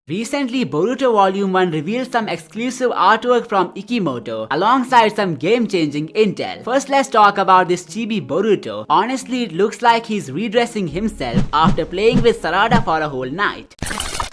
Recently, Boruto Volume 1 revealed some exclusive artwork from Kishimoto alongside some game-changing intel. First, let's talk about this chibi Boruto. Honestly, it looks like he's redressing himself after playing with Sarada for a whole night.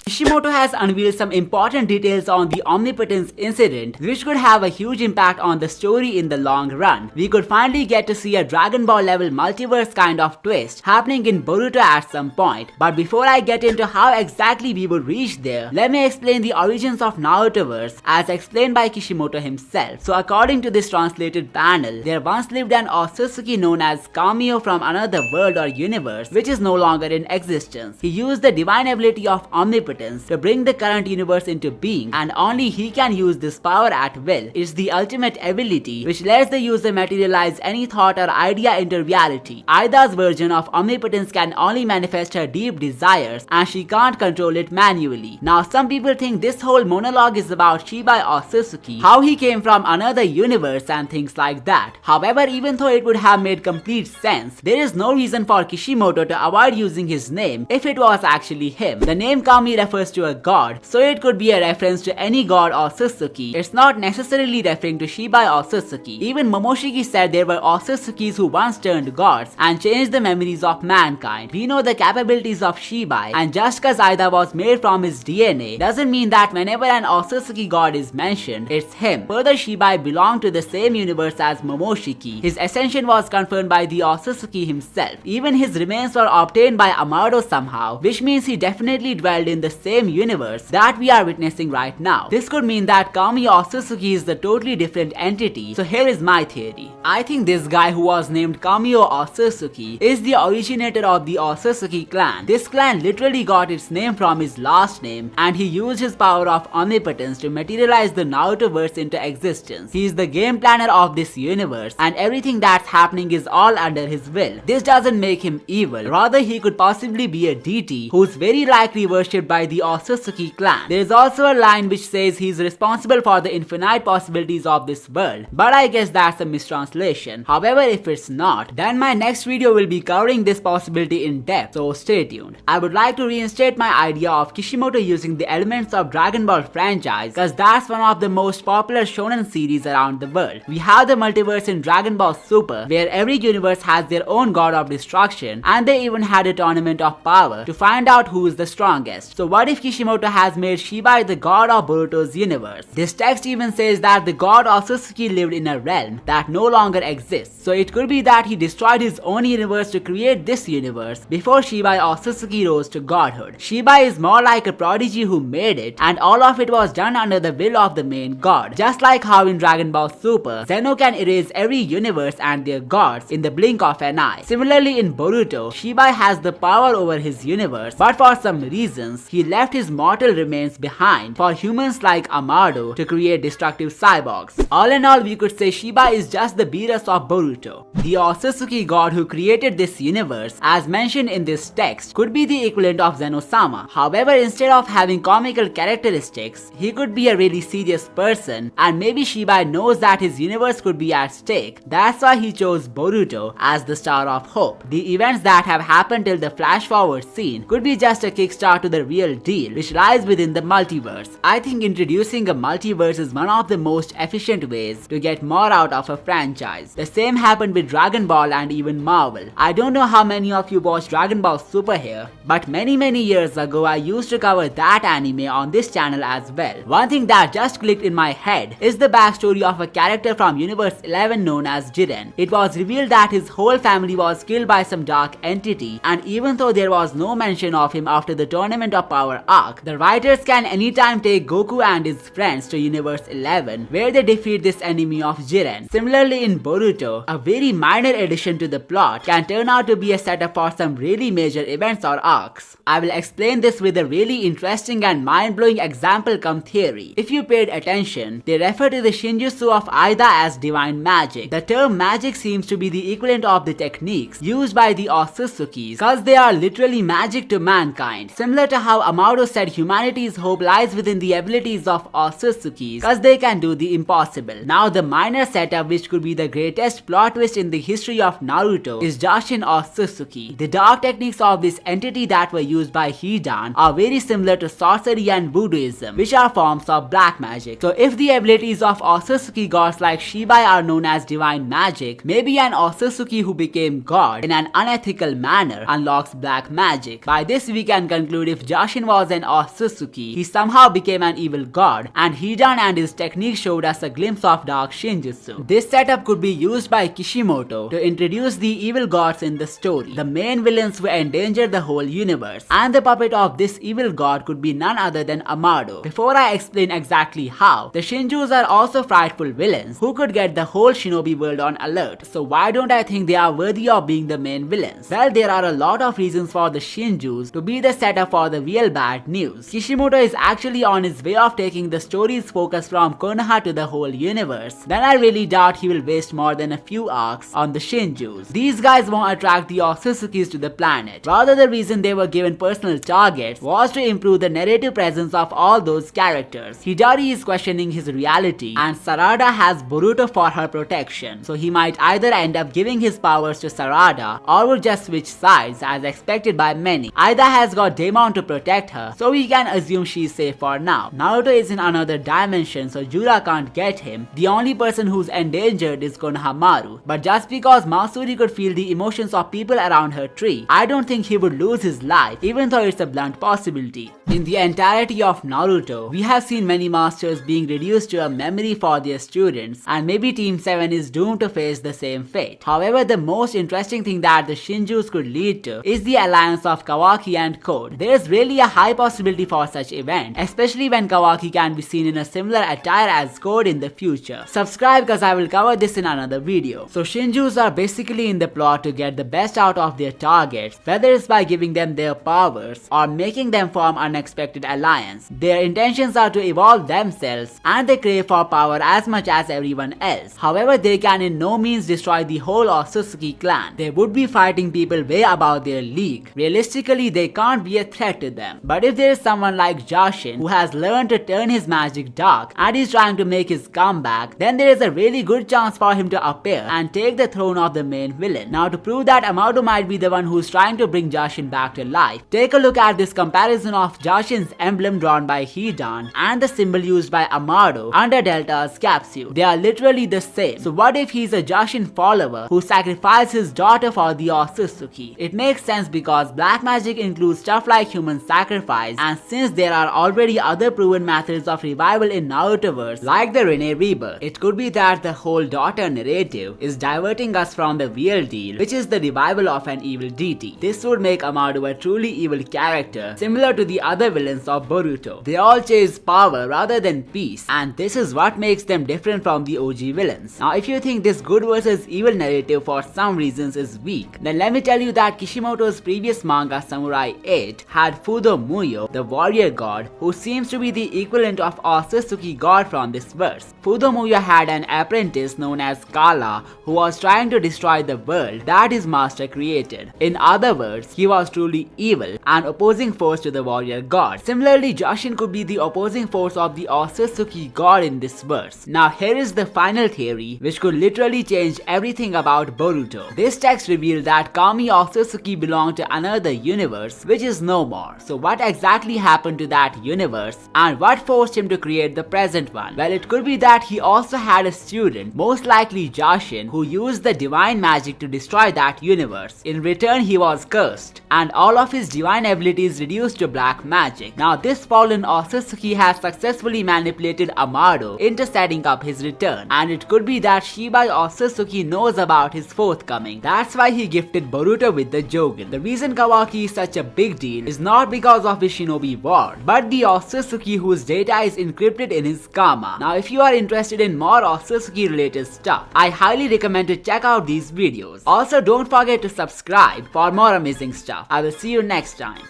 Kishimoto has unveiled some important details on the Omnipotence incident, which could have a huge impact on the story in the long run. We could finally get to see a Dragon Ball level multiverse kind of twist happening in Boruto at some point. But before I get into how exactly we would reach there, let me explain the origins of Narutoverse as explained by Kishimoto himself. So according to this translated panel, there once lived an Otsutsuki known as Kamio from another world or universe, which is no longer in existence. He used the divine ability of Omnipotence to bring the current universe into being, and only he can use this power at will. It's the ultimate ability which lets the user materialize any thought or idea into reality. Aida's version of Omnipotence can only manifest her deep desires, and she can't control it manually. Now some people think this whole monologue is about Shibai or Otsutsuki, how he came from another universe and things like that. However, even though it would have made complete sense, there is no reason for Kishimoto to avoid using his name if it was actually him. The name Kami refers to a god, so it could be a reference to any god or Otsutsuki. It's not necessarily referring to Shibai or Otsutsuki. Even Momoshiki said there were Otsutsukis who once turned gods and changed the memories of mankind. We know the capabilities of Shibai, and just cause Aida was made from his DNA doesn't mean that whenever an Otsutsuki god is mentioned, it's him. Further, Shibai belonged to the same universe as Momoshiki. His ascension was confirmed by the Otsutsuki himself. Even his remains were obtained by Amado somehow, which means he definitely dwelled in the same universe that we are witnessing right now. This could mean that Kami Otsutsuki is the totally different entity. So here is my theory. I think this guy who was named Kamio Otsutsuki is the originator of the Otsutsuki clan. This clan literally got its name from his last name, and he used his power of omnipotence to materialize the Narutoverse into existence. He is the game planner of this universe, and everything that's happening is all under his will. This doesn't make him evil. Rather, he could possibly be a deity who's very likely worshipped by the Otsutsuki clan. There is also a line which says he's responsible for the infinite possibilities of this world, but I guess that's a mistranslation. However, if it's not, then my next video will be covering this possibility in depth, so stay tuned. I would like to reinstate my idea of Kishimoto using the elements of Dragon Ball franchise, cause that's one of the most popular shonen series around the world. We have the multiverse in Dragon Ball Super, where every universe has their own god of destruction, and they even had a tournament of power to find out who is the strongest. So what if Kishimoto has made Shibai the god of Boruto's universe? This text even says that the god Otsutsuki lived in a realm that no longer exists. So it could be that he destroyed his own universe to create this universe before Shibai Otsutsuki rose to godhood. Shibai is more like a prodigy who made it, and all of it was done under the will of the main god. Just like how in Dragon Ball Super, Zeno can erase every universe and their gods in the blink of an eye. Similarly in Boruto, Shibai has the power over his universe, but for some reasons, he left his mortal remains behind for humans like Amado to create destructive cyborgs. All in all, we could say Shibai is just the Beerus of Boruto. The Otsutsuki god who created this universe, as mentioned in this text, could be the equivalent of Zeno-sama. However, instead of having comical characteristics, he could be a really serious person, and maybe Shibai knows that his universe could be at stake. That's why he chose Boruto as the star of hope. The events that have happened till the flash forward scene could be just a kickstart to the real deal, which lies within the multiverse. I think introducing a multiverse is one of the most efficient ways to get more out of a franchise. The same happened with Dragon Ball and even Marvel. I don't know how many of you watch Dragon Ball Super here, but many years ago I used to cover that anime on this channel as well. One thing that just clicked in my head is the backstory of a character from Universe 11 known as Jiren. It was revealed that his whole family was killed by some dark entity, and even though there was no mention of him after the Tournament of Power arc, the writers can anytime take Goku and his friends to Universe 11, where they defeat this enemy of Jiren. Similarly in Boruto, a very minor addition to the plot can turn out to be a setup for some really major events or arcs. I will explain this with a really interesting and mind-blowing example come theory. If you paid attention, they refer to the Shinjutsu of Aida as divine magic. The term magic seems to be the equivalent of the techniques used by the Otsutsukis, cause they are literally magic to mankind. Similar to how Amado said humanity's hope lies within the abilities of Otsutsukis, cause they can do the impossible. Now the minor setup, which could be the greatest plot twist in the history of Naruto, is Jashin Otsutsuki. The dark techniques of this entity that were used by Hidan are very similar to sorcery and Voodooism, which are forms of black magic. So if the abilities of Otsutsuki gods like Shibai are known as divine magic, maybe an Otsutsuki who became god in an unethical manner unlocks black magic. By this we can conclude if Jashin was an Otsutsuki, he somehow became an evil god, and Hidan and his technique showed us a glimpse of dark Shinjutsu. This setup could be used by Kishimoto to introduce the evil gods in the story, the main villains who endanger the whole universe, and the puppet of this evil god could be none other than Amado. Before I explain exactly how, the Shinjus are also frightful villains who could get the whole shinobi world on alert. So why don't I think they are worthy of being the main villains? Well, there are a lot of reasons for the Shinjus to be the setup for the real bad news. Kishimoto is actually on his way of taking the story's focus from Konoha to the whole universe. Then I really doubt he will waste more than a few arcs on the Shinjus. These guys won't attract the Otsutsukis to the planet. Rather, the reason they were given personal targets was to improve the narrative presence of all those characters. Hidari is questioning his reality, and Sarada has Boruto for her protection, so he might either end up giving his powers to Sarada or would just switch sides as expected by many. Aida has got Daemon to protect her, so we can assume she's safe for now. Naruto is in another dimension, so Jura can't get him. The only person who's endangered is Konohamaru, but just because Masuri could feel the emotions of people around her tree, I don't think he would lose his life, even though it's a blunt possibility. In the entirety of Naruto, we have seen many masters being reduced to a memory for their students, and maybe Team 7 is doomed to face the same fate. However, the most interesting thing that the Shinjus could lead to is the alliance of Kawaki and Code. There is really a high possibility for such event, especially when Kawaki can be seen in a similar attire as Code in the future. Subscribe cause I will cover this in another video. So Shinjus are basically in the plot to get the best out of their targets, whether it's by giving them their powers or making them form unexpected alliance. Their intentions are to evolve themselves, and they crave for power as much as everyone else. However, they can in no means destroy the whole Otsutsuki clan. They would be fighting people way above their league. Realistically, they can't be a threat to them. But if there is someone like Jashin who has learned to turn his magic dark and is trying to make his comeback, then there is a really good chance for him to appear and take the throne of the main villain. Now, to prove that Amado might be the one who's trying to bring Jashin back to life, take a look at this comparison of Jashin's emblem drawn by Hidan and the symbol used by Amado under Delta's capsule. They are literally the same. So what if he's a Jashin follower who sacrificed his daughter for the Otsutsuki? It makes sense because black magic includes stuff like human sacrifice, and since there are already other proven methods of revival in Narutoverse like the Rene rebirth, it could be that the whole daughter narrative is diverting us from the real deal, which is the revival of an evil deity. This would make Amado a truly evil character, similar to the other villains of Boruto. They all chase power rather than peace, and this is what makes them different from the OG villains. Now, if you think this good versus evil narrative for some reasons is weak, then let me tell you that Kishimoto's previous manga Samurai 8 had Fudo Muyo, the warrior god, who seems to be the equivalent of Otsutsuki god from this verse. Fudo Muyo had an apprentice known as Kala who was trying to destroy the world that his master created. In other words, he was truly evil, an opposing force to the warrior god. Similarly, Jashin could be the opposing force of the Otsutsuki god in this verse. Now here is the final theory which could literally change everything about Boruto. This text revealed that Kami Otsutsuki belonged to another universe which is no more. So what exactly happened to that universe, and what forced him to create the present one? Well, it could be that he also had a student, most likely Jashin, who used the divine magic to destroy that universe. In return, he was cursed, and all of his divine abilities reduced to black magic. Now this fallen Otsutsuki has successfully manipulated Amado into setting up his return, and it could be that Shibai Otsutsuki knows about his forthcoming. That's why he gifted Boruto with the Jogen. The reason Kawaki is such a big deal is not because of his shinobi ward, but the Otsutsuki whose data is encrypted in his karma. Now if you are interested in more Otsutsuki related stuff, I highly recommend to check out these videos. Also, don't forget to subscribe for more amazing stuff. I will see you next time.